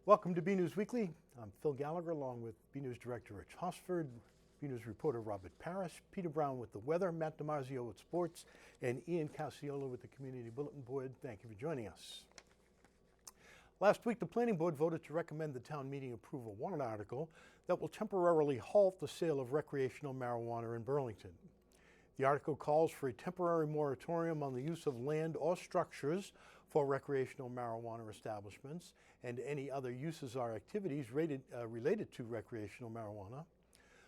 Welcome to BNEWS Weekly. I'm Phil Gallagher along with BNEWS Director Rich Hosford, BNEWS reporter Robert Parrish, Peter Brown with the weather, Matt DiMarzio with sports, and Ian Casiola with the Community Bulletin Board. Thank you for joining us. Last week, the Planning Board voted to recommend the town meeting approve a warrant article that will temporarily halt the sale of recreational marijuana in Burlington. The article calls for a temporary moratorium on the use of land or structures for recreational marijuana establishments and any other uses or activities related to recreational marijuana.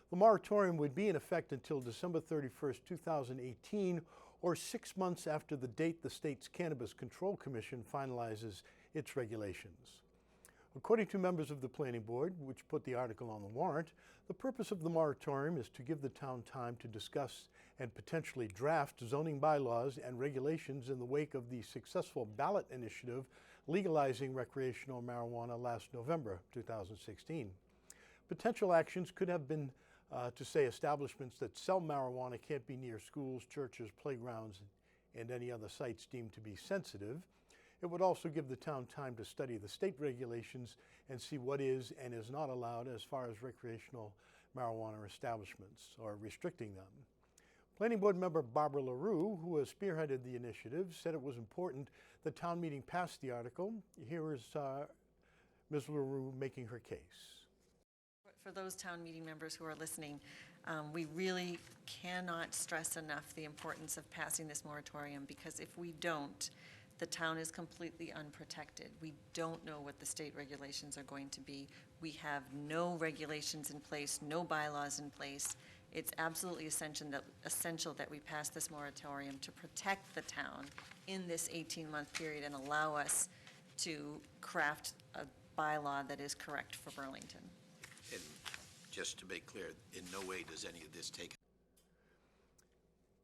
The moratorium would be in effect until December 31st, 2018, or 6 months after the date the state's Cannabis Control Commission finalizes its regulations. According to members of the Planning Board, which put the article on the warrant, the purpose of the moratorium is to give the town time to discuss and potentially draft zoning bylaws and regulations in the wake of the successful ballot initiative legalizing recreational marijuana last November 2016. Potential actions could have been to say establishments that sell marijuana can't be near schools, churches, playgrounds, and any other sites deemed to be sensitive. It would also give the town time to study the state regulations and see what is and is not allowed as far as recreational marijuana establishments or restricting them. Planning Board member Barbara LaRue, who has spearheaded the initiative, said it was important the town meeting passed the article. Here is Ms. LaRue making her case. For those town meeting members who are listening, we really cannot stress enough the importance of passing this moratorium, because if we don't, the town is completely unprotected. We don't know what the state regulations are going to be. We have no regulations in place, no bylaws in place. It's absolutely essential that we pass this moratorium to protect the town in this 18-month period and allow us to craft a bylaw that is correct for Burlington. And just to make clear, in no way does any of this take.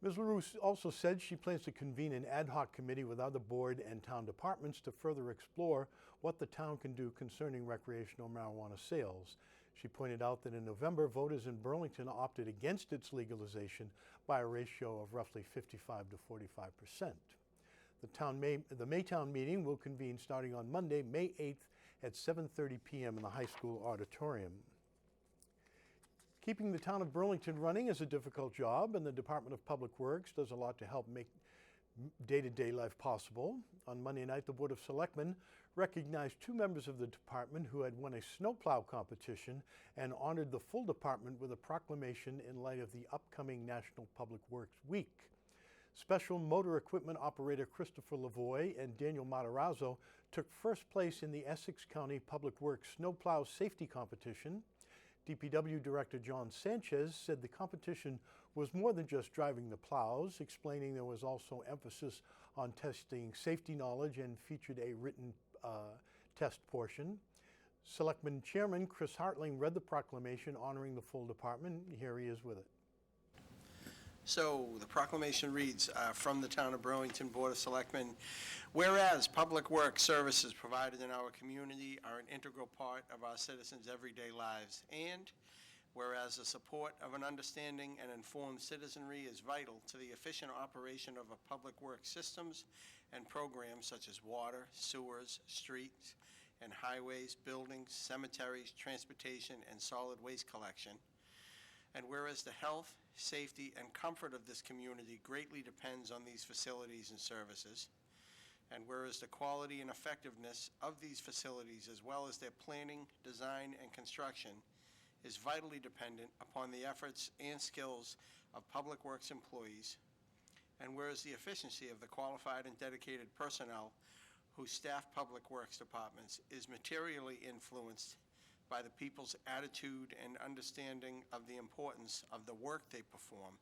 Ms. LaRue also said she plans to convene an ad hoc committee with other board and town departments to further explore what the town can do concerning recreational marijuana sales. She pointed out that in November, voters in Burlington opted against its legalization by a ratio of roughly 55 to 45%. The Maytown meeting will convene starting on Monday, May 8th at 7:30 p.m. in the high school auditorium. Keeping the town of Burlington running is a difficult job, and the Department of Public Works does a lot to help make day-to-day life possible. On Monday night, the Board of Selectmen recognized 2 members of the department who had won a snowplow competition and honored the full department with a proclamation in light of the upcoming National Public Works Week. Special motor equipment operator Christopher Lavoie and Daniel Matarazzo took first place in the Essex County Public Works Snowplow Safety Competition. DPW Director John Sanchez said the competition was more than just driving the plows, explaining there was also emphasis on testing safety knowledge and featured a written test portion. Selectman Chairman Chris Hartling read the proclamation honoring the full department. Here he is with it. So the proclamation reads from the Town of Burlington Board of Selectmen, whereas public work services provided in our community are an integral part of our citizens' everyday lives, and whereas the support of an understanding and informed citizenry is vital to the efficient operation of our public works systems and programs such as water, sewers, streets, and highways, buildings, cemeteries, transportation, and solid waste collection. And whereas the health, safety, and comfort of this community greatly depends on these facilities and services, and whereas the quality and effectiveness of these facilities, as well as their planning, design, and construction, is vitally dependent upon the efforts and skills of public works employees, and whereas the efficiency of the qualified and dedicated personnel who staff public works departments is materially influenced by the people's attitude and understanding of the importance of the work they perform.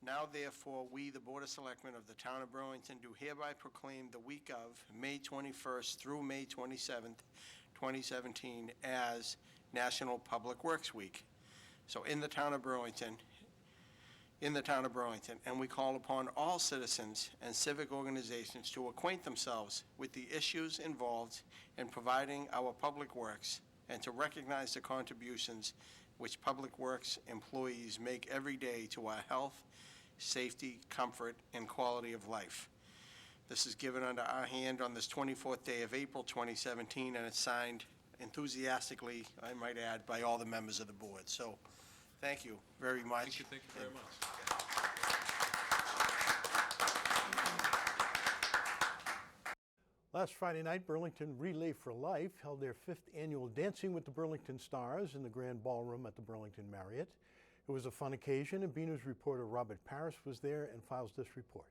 Now, therefore, we, the Board of Selectmen of the Town of Burlington, do hereby proclaim the week of May 21st through May 27th, 2017 as National Public Works Week. So in the Town of Burlington, and we call upon all citizens and civic organizations to acquaint themselves with the issues involved in providing our public works and to recognize the contributions which public works employees make every day to our health, safety, comfort, and quality of life. This is given under our hand on this 24th day of April 2017, and it's signed enthusiastically, I might add, by all the members of the board. So, thank you very much. Thank you very much. Last Friday night, Burlington Relay for Life held their 5th annual Dancing with the Burlington Stars in the Grand Ballroom at the Burlington Marriott. It was a fun occasion, and BNEWS reporter Robert Parrish was there and files this report.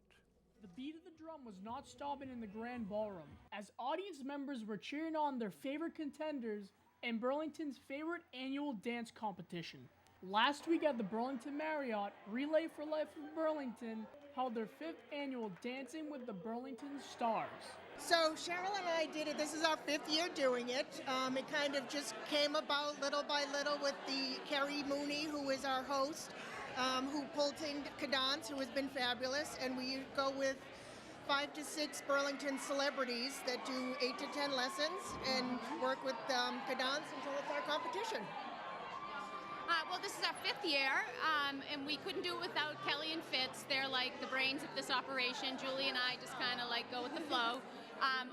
The beat of the drum was not stopping in the Grand Ballroom, as audience members were cheering on their favorite contenders in Burlington's favorite annual dance competition. Last week at the Burlington Marriott, Relay for Life of Burlington held their 5th annual Dancing with the Burlington Stars. So Cheryl and I did it. This is our 5th year doing it. It kind of just came about little by little with the Carrie Mooney, who is our host, who pulled in Cadence, who has been fabulous, and we go with 5 to 6 Burlington celebrities that do 8 to 10 lessons and work with Cadence until it's our competition. Well, this is our 5th year, and we couldn't do it without Kelly and Fitz. They're like the brains of this operation. Julie and I just kind of like go with the flow.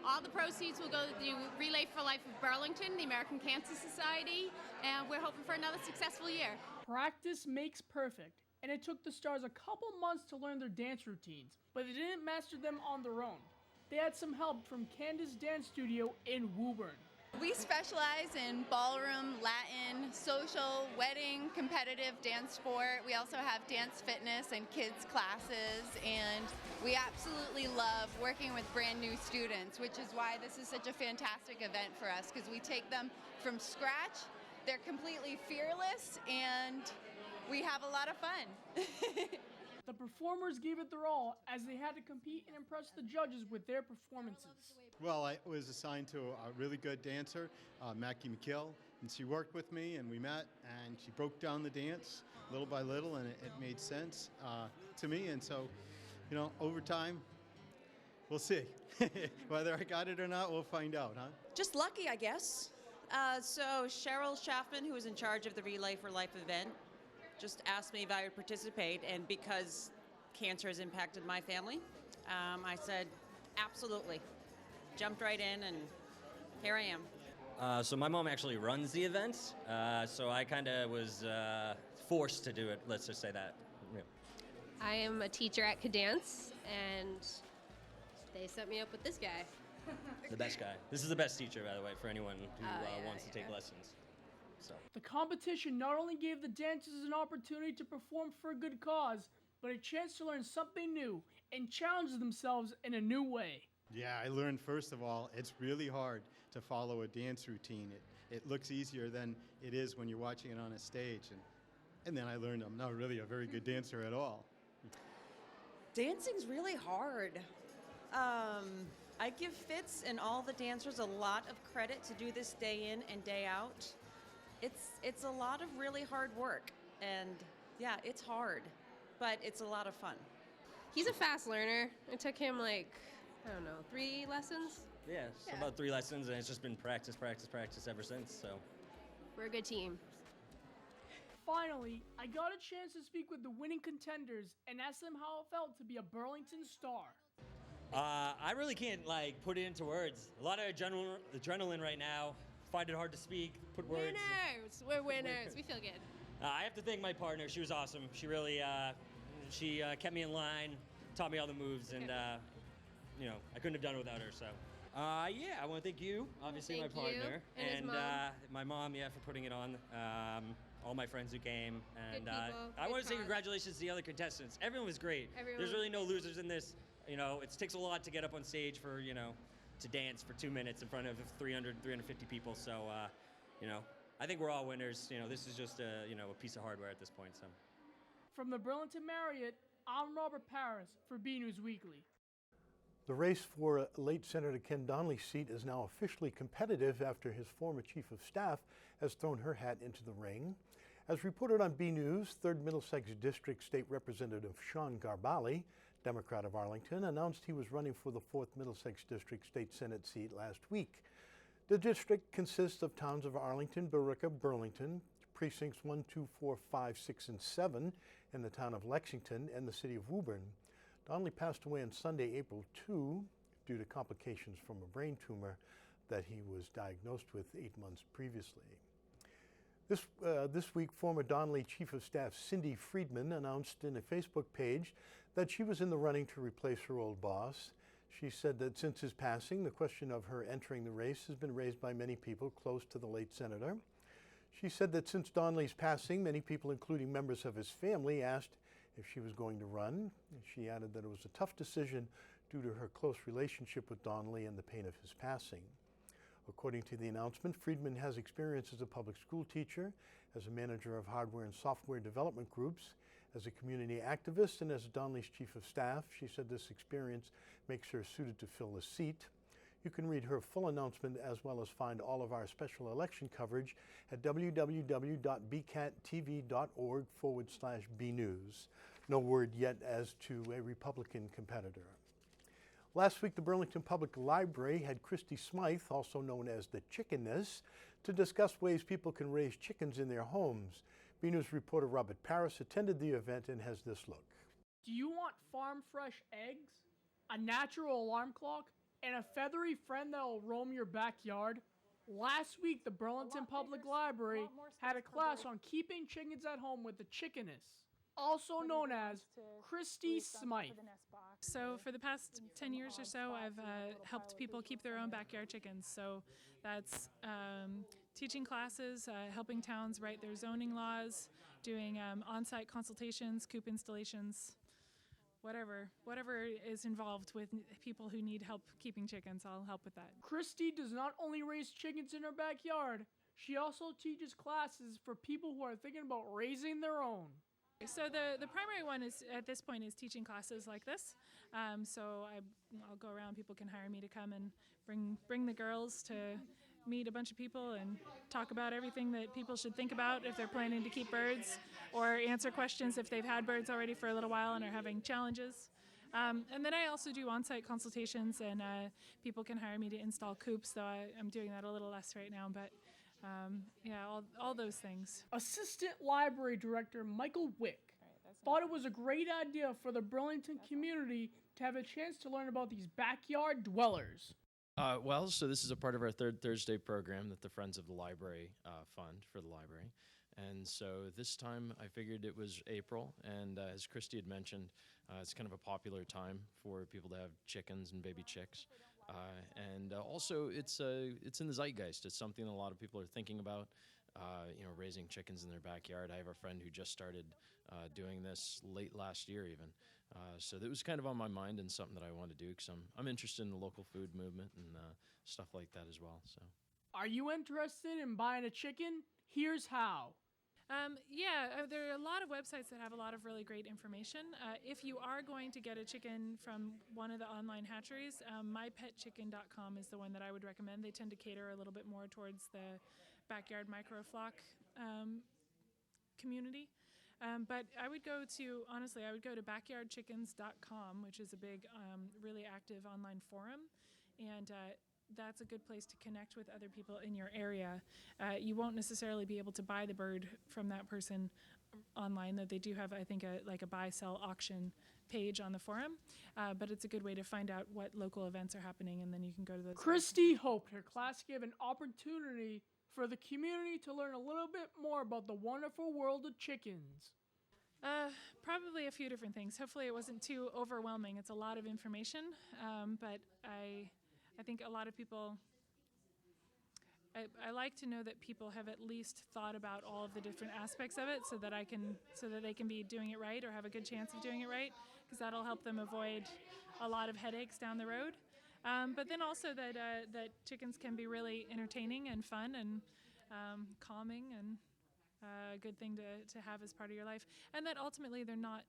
All the proceeds will go to the Relay for Life of Burlington, the American Cancer Society, and we're hoping for another successful year. Practice makes perfect, and it took the stars a couple months to learn their dance routines, but they didn't master them on their own. They had some help from Candace Dance Studio in Woburn. We specialize in ballroom, Latin, social, wedding, competitive dance sport. We also have dance fitness and kids classes, and we absolutely love working with brand new students, which is why this is such a fantastic event for us, because we take them from scratch. They're completely fearless, and we have a lot of fun. The performers gave it their all as they had to compete and impress the judges with their performances. Well, I was assigned to a really good dancer, Mackie McKill, and she worked with me, and we met, and she broke down the dance little by little, and it made sense to me. And so, you know, over time, we'll see. Whether I got it or not, we'll find out, huh? Just lucky, I guess. So Cheryl Schaffman, who was in charge of the Relay for Life event, just asked me if I would participate, and because cancer has impacted my family, I said absolutely. Jumped right in, and here I am. So my mom actually runs the event, so I kind of was forced to do it, let's just say that. Yeah. I am a teacher at Cadence, and they set me up with this guy. The best guy. This is the best teacher, by the way, for anyone who wants to take lessons. So. The competition not only gave the dancers an opportunity to perform for a good cause, but a chance to learn something new and challenge themselves in a new way. Yeah, I learned, first of all, it's really hard to follow a dance routine. It looks easier than it is when you're watching it on a stage. And then I learned I'm not really a very good dancer at all. Dancing's really hard. I give Fitz and all the dancers a lot of credit to do this day in and day out. It's a lot of really hard work, and yeah, it's hard, but it's a lot of fun. He's a fast learner. It took him like, I don't know, 3 lessons? Yeah, so about 3 lessons, and it's just been practice ever since, so. We're a good team. Finally, I got a chance to speak with the winning contenders and ask them how it felt to be a Burlington star. I really can't put it into words. A lot of adrenaline right now. Find it hard to speak, put words. Winners! We're winners. We feel good. I have to thank my partner. She was awesome. She really, she kept me in line, taught me all the moves, and you know, I couldn't have done it without her. So, yeah, I want to thank you, obviously Thank my partner, you. And his mom. My mom, yeah, for putting it on. All my friends who came, and Good people, I good want to say cause. congratulations to the other contestants. Everyone was great. There's really no losers in this. You know, it takes a lot to get up on stage for, you know, to dance for 2 minutes in front of 350 people. So, you know, I think we're all winners. You know, this is just a, you know, a piece of hardware at this point. So. From the Burlington Marriott, I'm Robert Parrish for BNEWS Weekly. The race for late Senator Ken Donnelly's seat is now officially competitive after his former chief of staff has thrown her hat into the ring. As reported on BNews, 3rd Middlesex District State Representative Sean Garbali, Democrat of Arlington, announced he was running for the 4th Middlesex District State Senate seat last week. The district consists of towns of Arlington, Billerica, Burlington, precincts 1, 2, 4, 5, 6, and 7 in the town of Lexington and the city of Woburn. Donnelly passed away on Sunday, April 2, due to complications from a brain tumor. that he was diagnosed with 8 months previously. This week, former Donley Chief of Staff Cindy Friedman announced in a Facebook page that she was in the running to replace her old boss. She said that since his passing, the question of her entering the race has been raised by many people close to the late senator. She said that since Donley's passing, many people, including members of his family, asked if she was going to run. She added that it was a tough decision due to her close relationship with Donley and the pain of his passing. According to the announcement, Friedman has experience as a public school teacher, as a manager of hardware and software development groups, as a community activist, and as Donley's chief of staff. She said this experience makes her suited to fill the seat. You can read her full announcement as well as find all of our special election coverage at www.bcattv.org/BNews. No word yet as to a Republican competitor. Last week, the Burlington Public Library had Christy Smythe, also known as the Chickeness, to discuss ways people can raise chickens in their homes. BNews reporter Robert Paris attended the event and has this look. Do you want farm fresh eggs, a natural alarm clock, and a feathery friend that will roam your backyard? Last week, the Burlington Public Library had a class on keeping chickens at home with the Chickeness, also known as Christy Smythe. So for the past 10 years or so, I've helped people keep their own backyard chickens. So that's teaching classes, helping towns write their zoning laws, doing on-site consultations, coop installations, whatever is involved with people who need help keeping chickens, I'll help with that. Christy does not only raise chickens in her backyard, she also teaches classes for people who are thinking about raising their own. So the primary one is at this point is teaching classes like this. So I'll go around. People can hire me to come and bring the girls to meet a bunch of people and talk about everything that people should think about if they're planning to keep birds, or answer questions if they've had birds already for a little while and are having challenges. And then I also do on-site consultations, and people can hire me to install coops, though I'm doing that a little less right now, but yeah, all those things. Assistant Library Director Michael Wick thought it was a great idea for the Burlington community to have a chance to learn about these backyard dwellers. So this is a part of our Third Thursday program that the Friends of the Library fund for the library. And so this time I figured it was April, and as Christy had mentioned, it's kind of a popular time for people to have chickens and baby chicks. And also it's in the zeitgeist. It's something that a lot of people are thinking about, raising chickens in their backyard. I have a friend who just started doing this late last year even. So that was kind of on my mind and something that I wanted to do because I'm interested in the local food movement and stuff like that as well. So, are you interested in buying a chicken? Here's how. There are a lot of websites that have a lot of really great information. If you are going to get a chicken from one of the online hatcheries, mypetchicken.com is the one that I would recommend. They tend to cater a little bit more towards the backyard microflock community. But I would go to backyardchickens.com, which is a big, really active online forum, and that's a good place to connect with other people in your area. You won't necessarily be able to buy the bird from that person online, though they do have, I think, a buy-sell auction page on the forum, but it's a good way to find out what local events are happening, and then you can go to those. Christy hoped her class gave an opportunity for the community to learn a little bit more about the wonderful world of chickens. Probably a few different things. Hopefully it wasn't too overwhelming. It's a lot of information, but I think a lot of people, I like to know that people have at least thought about all of the different aspects of it so that they can be doing it right or have a good chance of doing it right, because that'll help them avoid a lot of headaches down the road. But then also that chickens can be really entertaining and fun and calming and a good thing to have as part of your life. And that ultimately they're not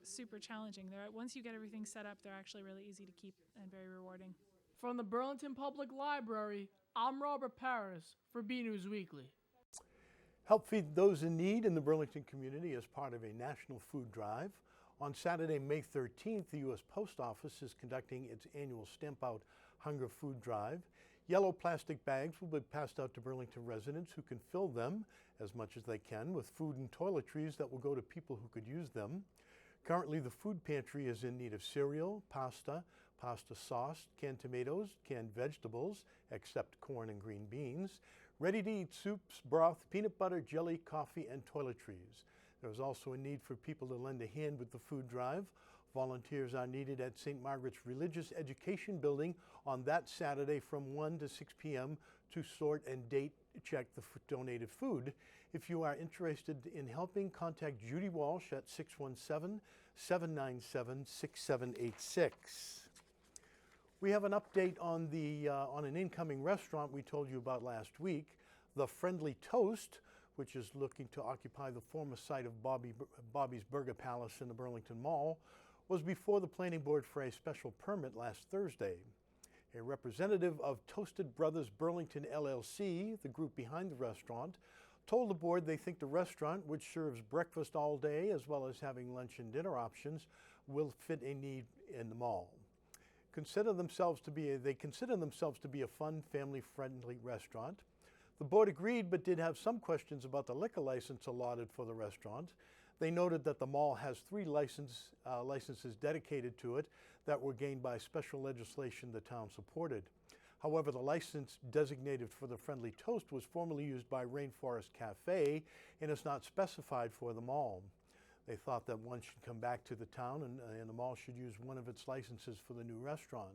super challenging. Once you get everything set up, they're actually really easy to keep and very rewarding. From the Burlington Public Library, I'm Robert Paris for BNews Weekly. Help feed those in need in the Burlington community as part of a national food drive. On Saturday, May 13th, the U.S. Post Office is conducting its annual Stamp Out Hunger Food Drive. Yellow plastic bags will be passed out to Burlington residents who can fill them as much as they can with food and toiletries that will go to people who could use them. Currently, the food pantry is in need of cereal, pasta, pasta sauce, canned tomatoes, canned vegetables, except corn and green beans, ready-to-eat soups, broth, peanut butter, jelly, coffee, and toiletries. There is also a need for people to lend a hand with the food drive. Volunteers are needed at St. Margaret's Religious Education Building on that Saturday from 1 to 6 p.m. to sort and date check the donated food. If you are interested in helping, contact Judy Walsh at 617-797-6786. We have an update on on an incoming restaurant we told you about last week, the Friendly Toast, which is looking to occupy the former site of Bobby's Burger Palace in the Burlington Mall, was before the planning board for a special permit last Thursday. A representative of Toasted Brothers Burlington LLC, the group behind the restaurant, told the board they think the restaurant, which serves breakfast all day as well as having lunch and dinner options, will fit a need in the mall. They consider themselves to be a fun, family-friendly restaurant. The board agreed but did have some questions about the liquor license allotted for the restaurant. They noted that the mall has 3 licenses dedicated to it that were gained by special legislation the town supported. However, the license designated for the Friendly Toast was formerly used by Rainforest Cafe and is not specified for the mall. They thought that one should come back to the town and the mall should use one of its licenses for the new restaurant.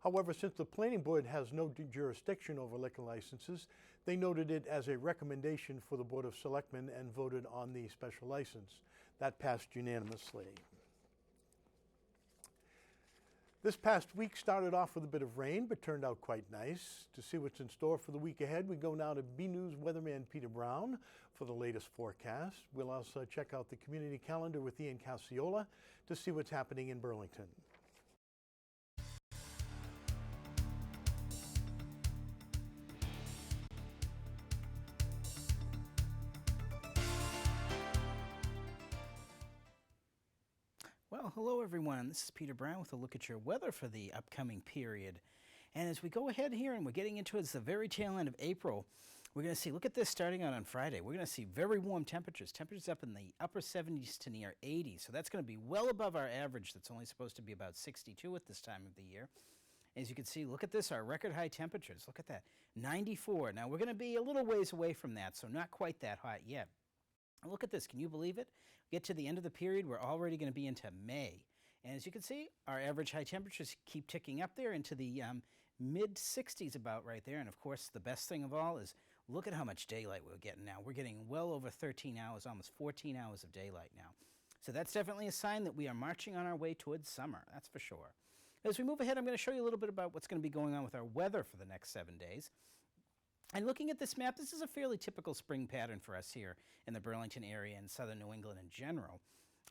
However, since the planning board has no jurisdiction over liquor licenses, they noted it as a recommendation for the Board of Selectmen and voted on the special license. That passed unanimously. This past week started off with a bit of rain, but turned out quite nice. To see what's in store for the week ahead, we go now to BNEWS weatherman Peter Brown for the latest forecast. We'll also check out the community calendar with Ian Casiola to see what's happening in Burlington. Well, hello everyone. This is Peter Brown with a look at your weather for the upcoming period. And as we go ahead here and we're getting into the very tail end of April, we're going to see, look at this starting out on Friday. We're going to see very warm temperatures. Temperatures up in the upper 70s to near 80. So that's going to be well above our average that's only supposed to be about 62 at this time of the year. As you can see, look at this, our record high temperatures. Look at that, 94. Now we're going to be a little ways away from that, so not quite that hot yet. Look at this, can you believe it? Get to the end of the period, we're already going to be into May. And as you can see, our average high temperatures keep ticking up there into the mid-60s about right there. And of course, the best thing of all is look at how much daylight we're getting now. We're getting well over 13 hours, almost 14 hours of daylight now. So that's definitely a sign that we are marching on our way towards summer, that's for sure. As we move ahead, I'm going to show you a little bit about what's going to be going on with our weather for the next 7 days. And looking at this map, this is a fairly typical spring pattern for us here in the Burlington area and southern New England in general.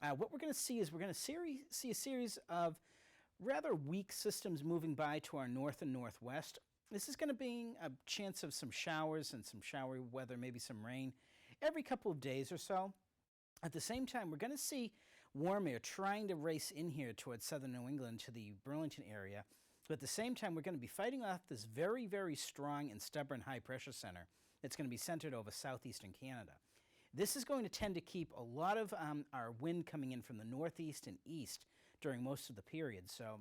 What we're going to see is we're going to see a series of rather weak systems moving by to our north and northwest. This is going to be a chance of some showers and some showery weather, maybe some rain, every couple of days or so. At the same time, we're going to see warm air trying to race in here towards southern New England to the Burlington area. But at the same time, we're going to be fighting off this very, very strong and stubborn high-pressure center that's going to be centered over southeastern Canada. This is going to tend to keep a lot of our wind coming in from the northeast and east during most of the period. So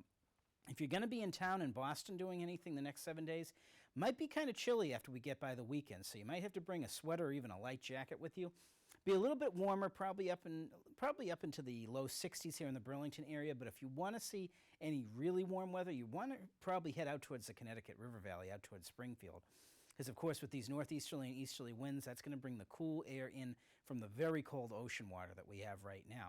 if you're going to be in town in Boston doing anything the next 7 days, might be kind of chilly after we get by the weekend. So you might have to bring a sweater or even a light jacket with you. Be a little bit warmer, probably up into the low 60s here in the Burlington area. But if you want to see any really warm weather, you want to probably head out towards the Connecticut River Valley, out towards Springfield. Because, of course, with these northeasterly and easterly winds, that's going to bring the cool air in from the very cold ocean water that we have right now.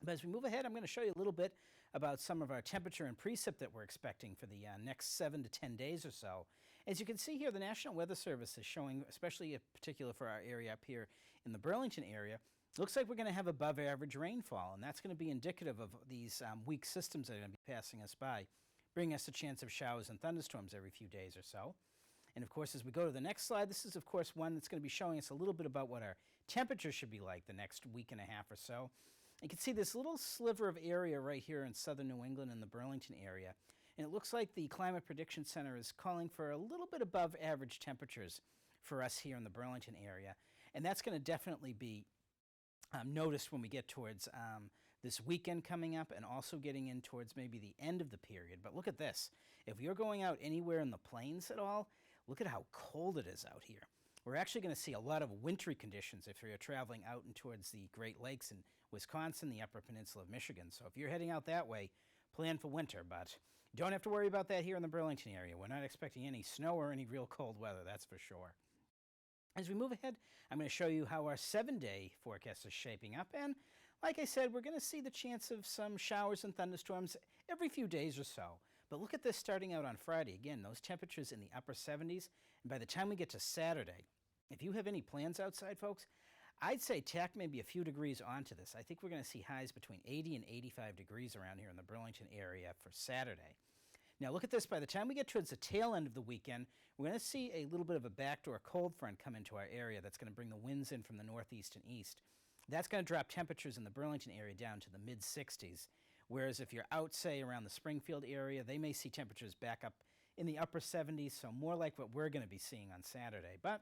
But as we move ahead, I'm going to show you a little bit about some of our temperature and precip that we're expecting for the next 7 to 10 days or so. As you can see here, the National Weather Service is showing, especially in particular for our area up here in the Burlington area, looks like we're going to have above average rainfall, and that's going to be indicative of these weak systems that are going to be passing us by, bringing us a chance of showers and thunderstorms every few days or so. And of course, as we go to the next slide, this is of course one that's going to be showing us a little bit about what our temperature should be like the next week and a half or so. You can see this little sliver of area right here in southern New England in the Burlington area. And it looks like the Climate Prediction Center is calling for a little bit above average temperatures for us here in the Burlington area. And that's going to definitely be noticed when we get towards this weekend coming up and also getting in towards maybe the end of the period. But look at this. If you're going out anywhere in the plains at all, look at how cold it is out here. We're actually going to see a lot of wintry conditions if you're traveling out and towards the Great Lakes in Wisconsin, the Upper Peninsula of Michigan. So if you're heading out that way, plan for winter, but don't have to worry about that here in the Burlington area. We're not expecting any snow or any real cold weather, that's for sure. As we move ahead, I'm going to show you how our 7-day forecast is shaping up. And like I said, we're going to see the chance of some showers and thunderstorms every few days or so. But look at this starting out on Friday. Again, those temperatures in the upper 70s. And by the time we get to Saturday, if you have any plans outside, folks, I'd say tack maybe a few degrees onto this. I think we're going to see highs between 80 and 85 degrees around here in the Burlington area for Saturday. Now look at this. By the time we get towards the tail end of the weekend, we're going to see a little bit of a backdoor cold front come into our area that's going to bring the winds in from the northeast and east. That's going to drop temperatures in the Burlington area down to the mid-60s. Whereas if you're out, say, around the Springfield area, they may see temperatures back up in the upper 70s, so more like what we're going to be seeing on Saturday. But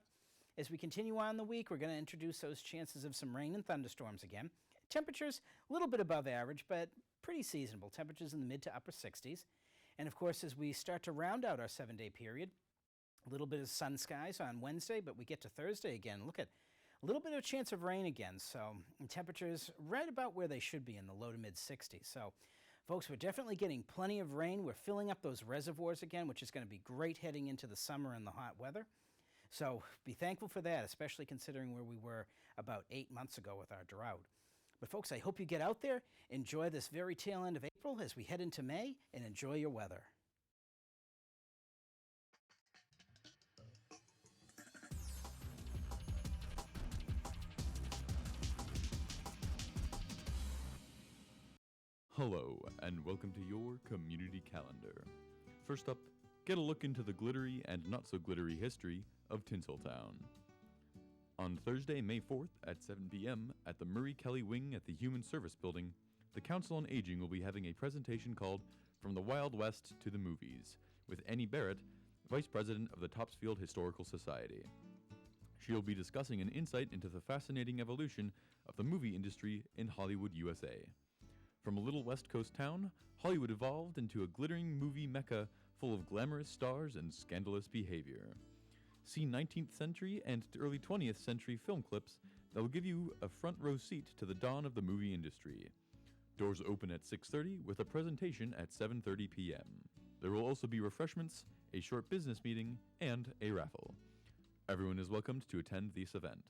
as we continue on the week, we're going to introduce those chances of some rain and thunderstorms again. Temperatures a little bit above average, but pretty seasonable. Temperatures in the mid to upper 60s. And of course, as we start to round out our 7-day period, a little bit of sun skies on Wednesday, but we get to Thursday again. Look at a little bit of chance of rain again. So temperatures right about where they should be in the low to mid 60s. So folks, we're definitely getting plenty of rain. We're filling up those reservoirs again, which is going to be great heading into the summer and the hot weather. So be thankful for that, especially considering where we were about 8 months ago with our drought. But folks, I hope you get out there, enjoy this very tail end of April as we head into May, and enjoy your weather. Hello, and welcome to your community calendar. First up, get a look into the glittery and not so glittery history of Tinseltown. On Thursday, May 4th at 7 p.m. at the Murray Kelly Wing at the Human Service Building, the Council on Aging will be having a presentation called From the Wild West to the Movies, with Annie Barrett, Vice President of the Topsfield Historical Society. She will be discussing an insight into the fascinating evolution of the movie industry in Hollywood, USA. From a little West Coast town, Hollywood evolved into a glittering movie mecca full of glamorous stars and scandalous behavior. See 19th century and early 20th century film clips that will give you a front row seat to the dawn of the movie industry. Doors open at 6:30 with a presentation at 7:30 p.m. There will also be refreshments, a short business meeting, and a raffle. Everyone is welcomed to attend this event.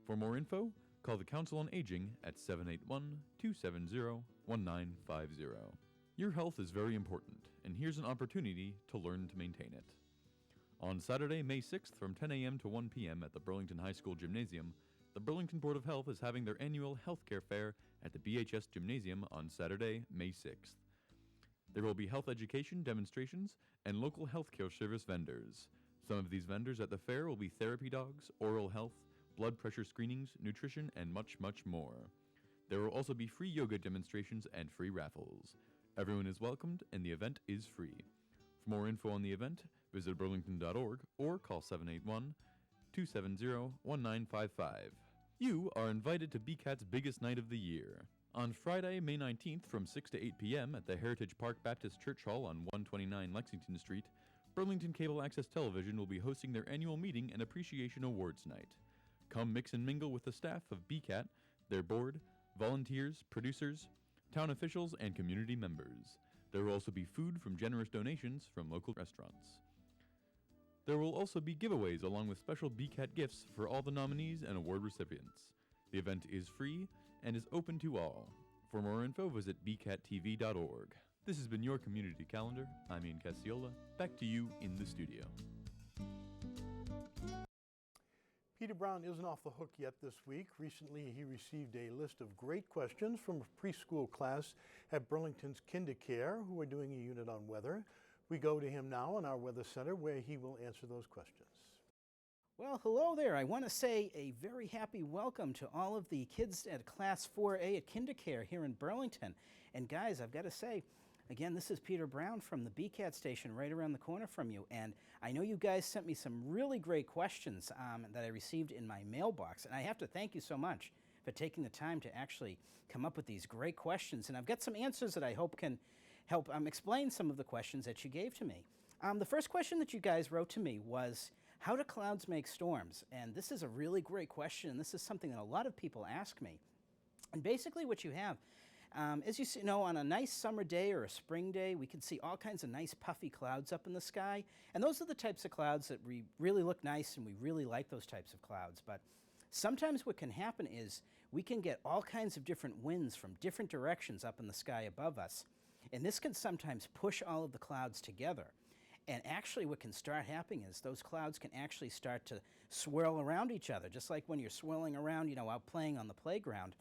For more info, call the Council on Aging at 781-270-1950. Your health is very important, and here's an opportunity to learn to maintain it. On Saturday, May 6th from 10 a.m. to 1 p.m. at the Burlington High School Gymnasium, the Burlington Board of Health is having their annual healthcare fair at the BHS Gymnasium on Saturday, May 6th. There will be health education demonstrations and local healthcare service vendors. Some of these vendors at the fair will be therapy dogs, oral health, blood pressure screenings, nutrition, and much, much more. There will also be free yoga demonstrations and free raffles. Everyone is welcomed, and the event is free. For more info on the event, visit burlington.org or call 781-270-1955. You are invited to BCAT's biggest night of the year. On Friday, May 19th from 6 to 8 p.m. at the Heritage Park Baptist Church Hall on 129 Lexington Street, Burlington Cable Access Television will be hosting their annual meeting and appreciation awards night. Come mix and mingle with the staff of BCAT, their board, volunteers, producers, town officials, and community members. There will also be food from generous donations from local restaurants. There will also be giveaways along with special BCAT gifts for all the nominees and award recipients. The event is free and is open to all. For more info, visit bcattv.org. This has been your community calendar. I'm Ian Casiola. Back to you in the studio. Peter Brown isn't off the hook yet this week. Recently, he received a list of great questions from a preschool class at Burlington's KinderCare who are doing a unit on weather. We go to him now in our Weather Center where he will answer those questions. Well, hello there. I want to say a very happy welcome to all of the kids at Class 4A at KinderCare here in Burlington. And guys, I've got to say, again, this is Peter Brown from the BCAT station right around the corner from you. And I know you guys sent me some really great questions that I received in my mailbox. And I have to thank you so much. for taking the time to actually come up with these great questions. And I've got some answers that I hope can help explain some of the questions that you gave to me. The first question that you guys wrote to me was, how do clouds make storms? And this is a really great question, and this is something that a lot of people ask me. And basically what you have, as you know, on a nice summer day or a spring day, we can see all kinds of nice puffy clouds up in the sky. And those are the types of clouds that really look nice, and we really like those types of clouds. But sometimes what can happen is we can get all kinds of different winds from different directions up in the sky above us. And this can sometimes push all of the clouds together. And actually what can start happening is those clouds can actually start to swirl around each other, just like when you're swirling around, out playing on the playground.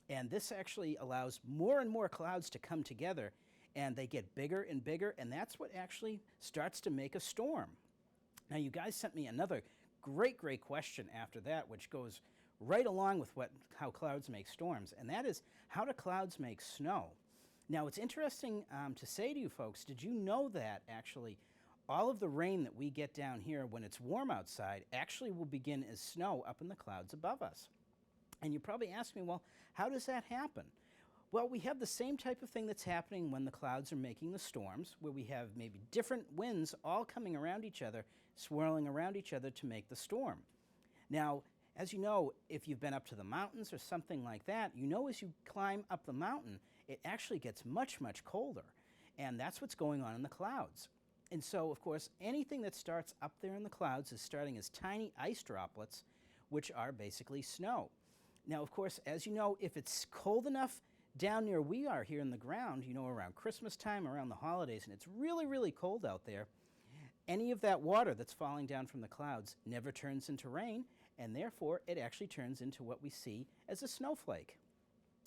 And this actually allows more and more clouds to come together, and they get bigger and bigger, and that's what actually starts to make a storm. Now, you guys sent me another great question after that, which goes right along with how clouds make storms, and that is, how do clouds make snow? Now, it's interesting to say to you folks, did you know that actually all of the rain that we get down here when it's warm outside actually will begin as snow up in the clouds above us? And you probably ask me, well, how does that happen? Well, we have the same type of thing that's happening when the clouds are making the storms, where we have maybe different winds all coming around each other, swirling around each other to make the storm. Now, as you know, if you've been up to the mountains or something like that, you know as you climb up the mountain, it actually gets much colder. And that's what's going on in the clouds. And so, of course, anything that starts up there in the clouds is starting as tiny ice droplets, which are basically snow. Now, of course, as you know, if it's cold enough down near we are here in the ground, around Christmas time, around the holidays, and it's really cold out there, any of that water that's falling down from the clouds never turns into rain, and therefore it actually turns into what we see as a snowflake.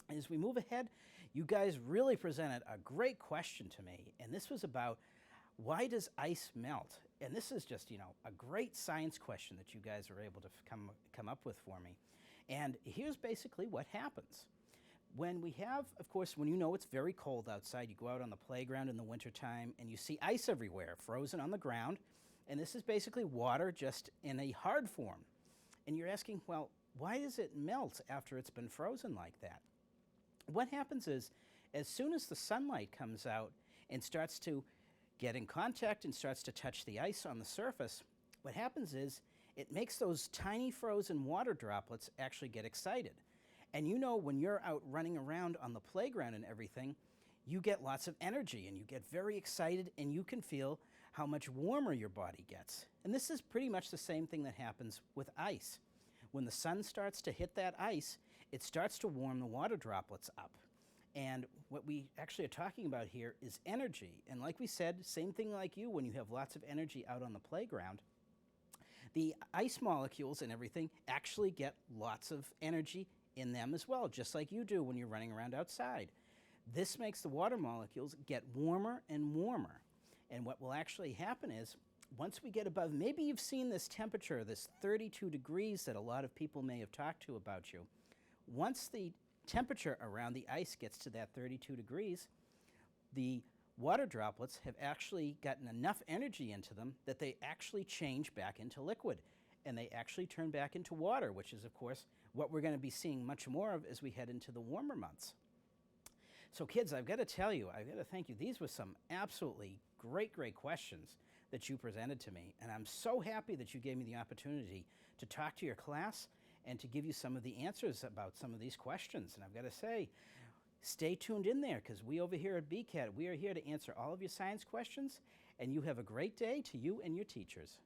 And as we move ahead, you guys really presented a great question to me, and this was about, why does ice melt? And this is just, a great science question that you guys were able to come up with for me. And here's basically what happens. When we have, of course, when it's very cold outside, you go out on the playground in the wintertime and you see ice everywhere, frozen on the ground. And this is basically water just in a hard form. And you're asking, well, why does it melt after it's been frozen like that? What happens is, as soon as the sunlight comes out and starts to get in contact and starts to touch the ice on the surface, what happens is it makes those tiny frozen water droplets actually get excited. And when you're out running around on the playground and everything, you get lots of energy and you get very excited and you can feel how much warmer your body gets. And this is pretty much the same thing that happens with ice. When the sun starts to hit that ice, it starts to warm the water droplets up. And what we actually are talking about here is energy. And like we said, same thing like you, when you have lots of energy out on the playground, the ice molecules and everything actually get lots of energy in them as well, just like you do when you're running around outside. This makes the water molecules get warmer and warmer. And what will actually happen is, once we get above, maybe you've seen this temperature, this 32 degrees that a lot of people may have talked to about you. Once the temperature around the ice gets to that 32 degrees, the water droplets have actually gotten enough energy into them that they actually change back into liquid. And they actually turn back into water, which is, of course, what we're going to be seeing much more of as we head into the warmer months. So kids, I've got to tell you, I've got to thank you. These were some absolutely great questions that you presented to me. And I'm so happy that you gave me the opportunity to talk to your class and to give you some of the answers about some of these questions. And I've got to say, stay tuned in there, because we over here at BCAT, we are here to answer all of your science questions, and you have a great day to you and your teachers.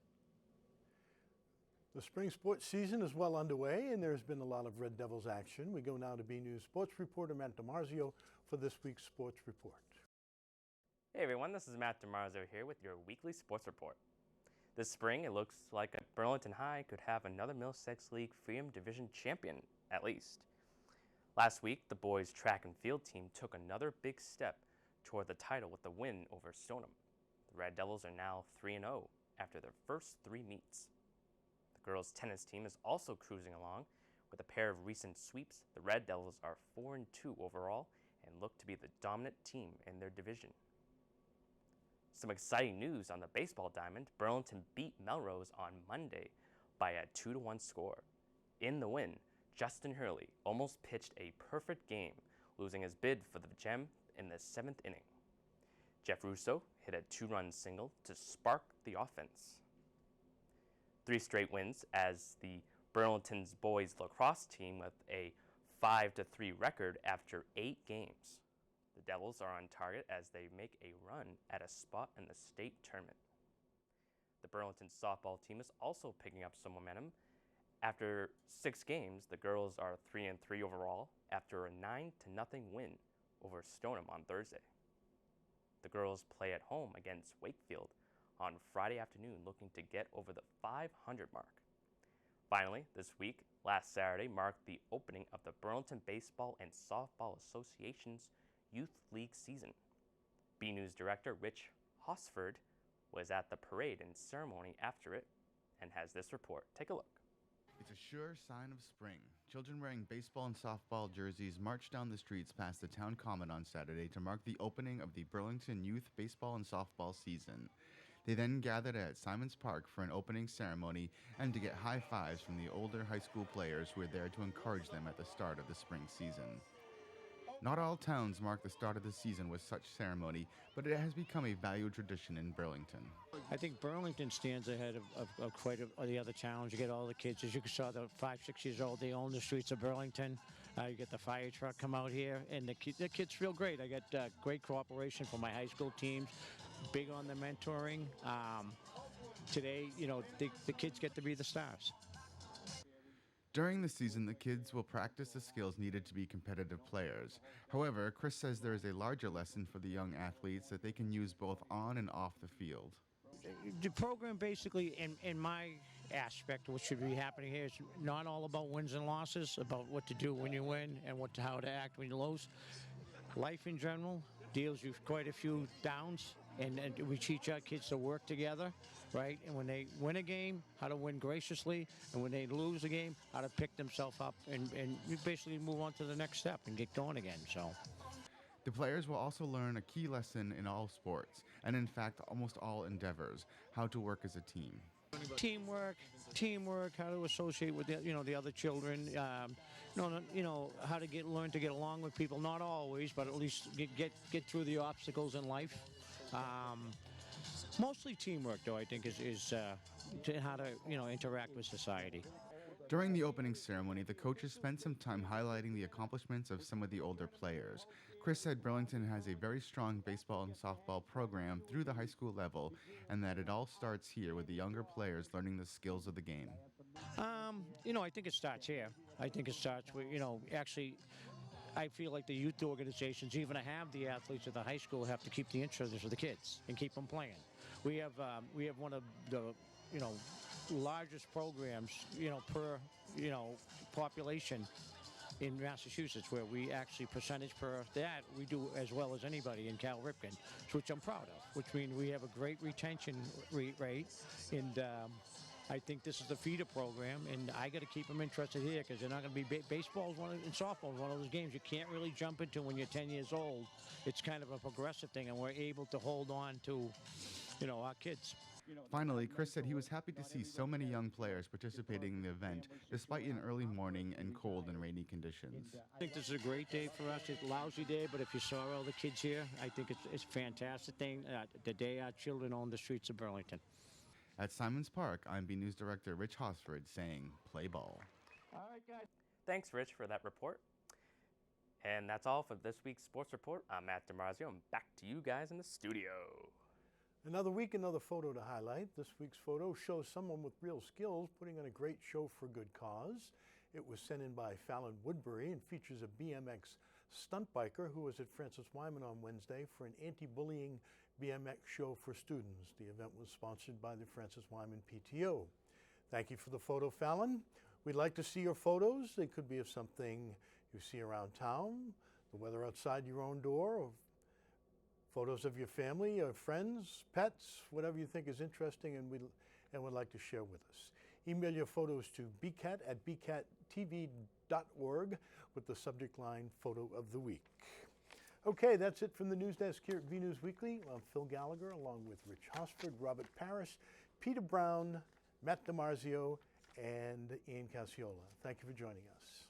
The spring sports season is well underway, and there's been a lot of Red Devils action. We go now to BNEWS sports reporter Matt DiMarzio for this week's sports report. Hey everyone, this is Matt DiMarzio here with your weekly sports report. This spring, it looks like Burlington High could have another Middlesex League Freedom Division champion, at least. Last week, the boys' track and field team took another big step toward the title with the win over Stoneham. The Red Devils are now 3-0 after their first 3 meets. The girls' tennis team is also cruising along. With a pair of recent sweeps, the Red Devils are 4-2 overall and look to be the dominant team in their division. Some exciting news on the baseball diamond. Burlington beat Melrose on Monday by a 2-1 score. In the win, Justin Hurley almost pitched a perfect game, losing his bid for the gem in the 7th inning. Jeff Russo hit a 2-run single to spark the offense. 3 straight wins as the Burlington's boys lacrosse team with a 5-3 record after 8 games. The Devils are on target as they make a run at a spot in the state tournament. The Burlington softball team is also picking up some momentum. After 6 games, the girls are 3-3 overall after a 9-0 win over Stoneham on Thursday. The girls play at home against Wakefield on Friday afternoon, looking to get over the 500 mark. Finally, this week, last Saturday, marked the opening of the Burlington Baseball and Softball Association's Youth League season. BNEWS director Rich Hosford was at the parade and ceremony after it and has this report. Take a look. It's a sure sign of spring. Children wearing baseball and softball jerseys marched down the streets past the town common on Saturday to mark the opening of the Burlington Youth Baseball and Softball season. They then gathered at Simons Park for an opening ceremony and to get high fives from the older high school players who were there to encourage them at the start of the spring season. Not all towns mark the start of the season with such ceremony, but it has become a valued tradition in Burlington. I think Burlington stands ahead of quite the other towns. You get all the kids, as you saw, the 5-6 years old, they own the streets of Burlington. You get the fire truck come out here, and the kids feel great. I got great cooperation from my high school teams, big on the mentoring. Today, the kids get to be the stars. During the season, the kids will practice the skills needed to be competitive players. However, Chris says there is a larger lesson for the young athletes that they can use both on and off the field. The program basically, in my aspect, what should be happening here is not all about wins and losses, about what to do when you win and how to act when you lose. Life in general deals with quite a few downs, and we teach our kids to work together, right? And when they win a game, how to win graciously, and when they lose a game, how to pick themselves up and you basically move on to the next step and get going again. So. The players will also learn a key lesson in all sports, and in fact almost all endeavors, how to work as a team. Teamwork, how to associate with the other children, how to learn to get along with people. Not always, but at least get through the obstacles in life. Mostly teamwork, though, I think is how to interact with society. During the opening ceremony, the coaches spent some time highlighting the accomplishments of some of the older players. Chris said Burlington has a very strong baseball and softball program through the high school level, and that it all starts here with the younger players learning the skills of the game. I think it starts here. I think it starts with, actually, I feel like the youth organizations, even to have the athletes at the high school, have to keep the interest of the kids and keep them playing. We have one of the, largest programs, per, population in Massachusetts, where we actually percentage per that we do as well as anybody in Cal Ripken, which I'm proud of, which means we have a great retention rate, and I think this is the feeder program, and I got to keep them interested here because they're not going to be baseball and softball is one of those games you can't really jump into when you're 10 years old. It's kind of a progressive thing, and we're able to hold on to, our kids. Finally, Chris said he was happy to see so many young players participating in the event, despite an early morning and cold and rainy conditions. I think this is a great day for us. It's a lousy day, but if you saw all the kids here, I think it's a fantastic thing. The day our children own the streets of Burlington. At Simons Park, I'm BNews Director Rich Hosford saying, play ball. All right, guys. Thanks, Rich, for that report. And that's all for this week's Sports Report. I'm Matt DiMarzio, and back to you guys in the studio. Another week, another photo to highlight. This week's photo shows someone with real skills putting on a great show for a good cause. It was sent in by Fallon Woodbury and features a BMX stunt biker who was at Francis Wyman on Wednesday for an anti-bullying BMX show for students. The event was sponsored by the Francis Wyman PTO. Thank you for the photo, Fallon. We'd like to see your photos. They could be of something you see around town, the weather outside your own door, or photos of your family, or friends, pets, whatever you think is interesting and would like to share with us. Email your photos to bcat@bcattv.org with the subject line Photo of the Week. Okay, that's it from the news desk here at BNews Weekly. I'm Phil Gallagher, along with Rich Hosford, Robert Parrish, Peter Brown, Matt DiMarzio, and Ian Casiola. Thank you for joining us.